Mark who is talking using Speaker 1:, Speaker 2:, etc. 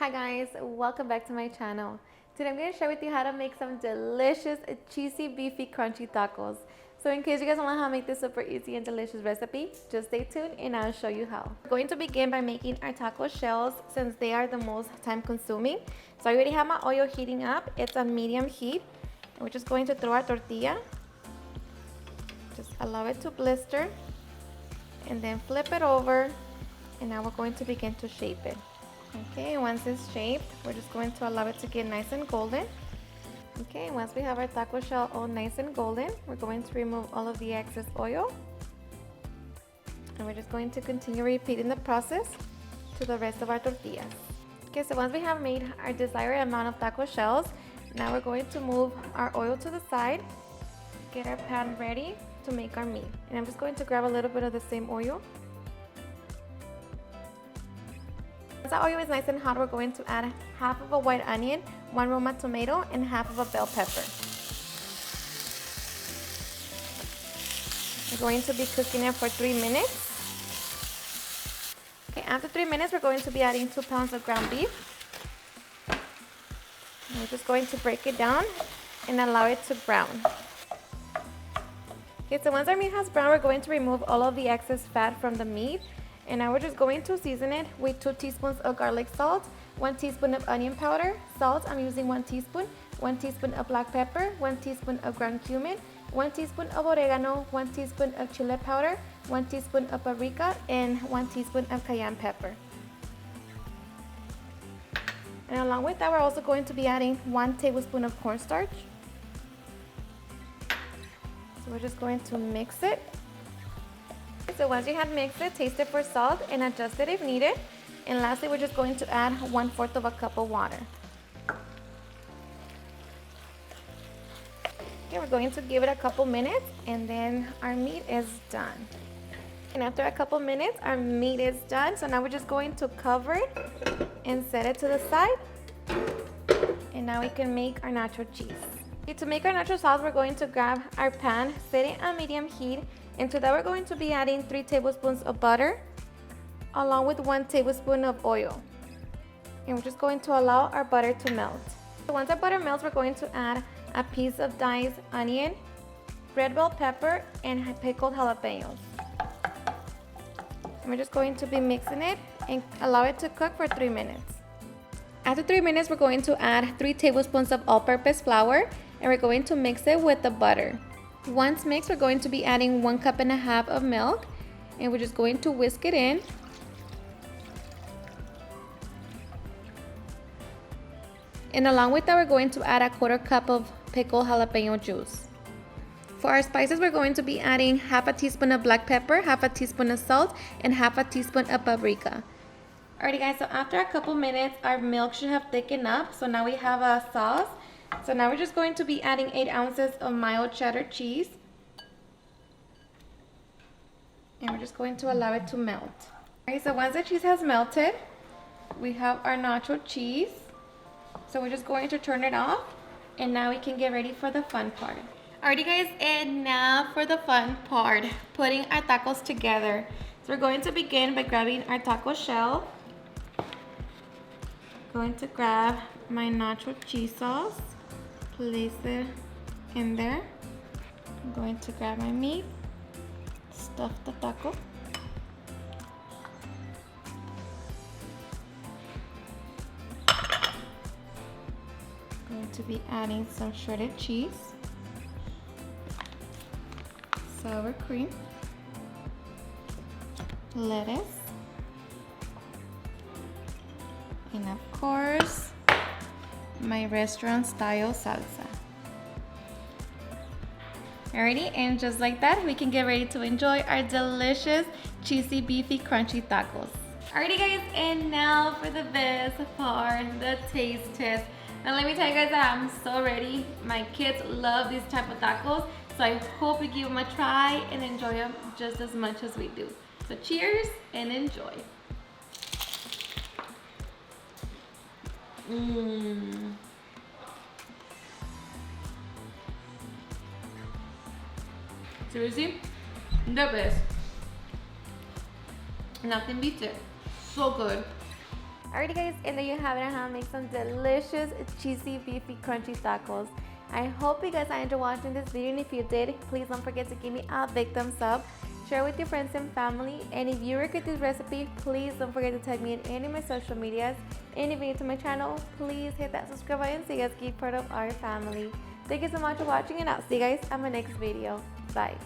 Speaker 1: Hi guys, welcome back to my channel. Today I'm going to share with you how to make some delicious, cheesy, beefy, crunchy tacos. So in case you guys want to know how to make this super easy and delicious recipe, just stay tuned and I'll show you how. We're going to begin by making our taco shells since they are the most time consuming. So I already have my oil heating up. It's on medium heat. And we're just going to throw our tortilla. Just allow it to blister and then flip it over. And now we're going to begin to shape it. Okay, once it's shaped, we're just going to allow it to get nice and golden. Okay, once we have our taco shell all nice and golden, we're going to remove all of the excess oil. And we're just going to continue repeating the process to the rest of our tortillas. Okay, so once we have made our desired amount of taco shells, now we're going to move our oil to the side, get our pan ready to make our meat. And I'm just going to grab a little bit of the same oil. Once our oil is nice and hot, we're going to add half of a white onion, 1 Roma tomato, and half of a bell pepper. We're going to be cooking it for 3 minutes. Okay, after 3 minutes, we're going to be adding 2 pounds of ground beef. And we're just going to break it down and allow it to brown. Okay, so once our meat has browned, we're going to remove all of the excess fat from the meat. And now we're just going to season it with 2 teaspoons of garlic salt, 1 teaspoon of onion powder, salt, I'm using 1 teaspoon, 1 teaspoon of black pepper, 1 teaspoon of ground cumin, 1 teaspoon of oregano, 1 teaspoon of chile powder, 1 teaspoon of paprika, and 1 teaspoon of cayenne pepper. And along with that, we're also going to be adding 1 tablespoon of cornstarch. So we're just going to mix it. So once you have mixed it, taste it for salt and adjust it if needed. And lastly, we're just going to add 1/4 of a cup of water. Okay, we're going to give it a couple minutes and then our meat is done. And after a couple minutes, our meat is done. So now we're just going to cover it and set it to the side. And now we can make our nacho cheese. Okay, to make our nacho sauce, we're going to grab our pan, set it on medium heat. And to that, we're going to be adding 3 tablespoons of butter, along with 1 tablespoon of oil. And we're just going to allow our butter to melt. So once our butter melts, we're going to add a piece of diced onion, red bell pepper, and pickled jalapenos. And we're just going to be mixing it and allow it to cook for 3 minutes. After 3 minutes, we're going to add 3 tablespoons of all-purpose flour, and we're going to mix it with the butter. Once mixed, we're going to be adding 1.5 cups of milk, and we're just going to whisk it in. And along with that, we're going to add a 1/4 cup of pickled jalapeno juice. For our spices, we're going to be adding half a teaspoon of black pepper, half a teaspoon of salt, and half a teaspoon of paprika. Alrighty guys, so after a couple minutes, our milk should have thickened up. So now we have a sauce. So now we're just going to be adding 8 ounces of mild cheddar cheese. And we're just going to allow it to melt. Okay, so once the cheese has melted, we have our nacho cheese. So we're just going to turn it off. And now we can get ready for the fun part. Alrighty guys, and now for the fun part, putting our tacos together. So we're going to begin by grabbing our taco shell. Going to grab my nacho cheese sauce. Place it in there. I'm going to grab my meat, stuff the taco. Going to be adding some shredded cheese, sour cream, lettuce, and of course, my restaurant style salsa. Alrighty, and just like that, we can get ready to enjoy our delicious, cheesy, beefy, crunchy tacos. Alrighty guys, and now for the best part, the taste test. Now let me tell you guys that I'm so ready. My kids love these type of tacos, so I hope you give them a try and enjoy them just as much as we do. So cheers and enjoy. Seriously, the best. Nothing beats it. So good. Alrighty guys, and there you have it on how to make some delicious, cheesy, beefy, crunchy tacos. I hope you guys enjoyed watching this video, and if you did, please don't forget to give me a big thumbs up. Share with your friends and family, and if you regret this recipe, please don't forget to tag me in any of my social medias. And if you're new to my channel, please hit that subscribe button so you guys can be part of our family. Thank you so much for watching, and I'll see you guys on my next video. Bye.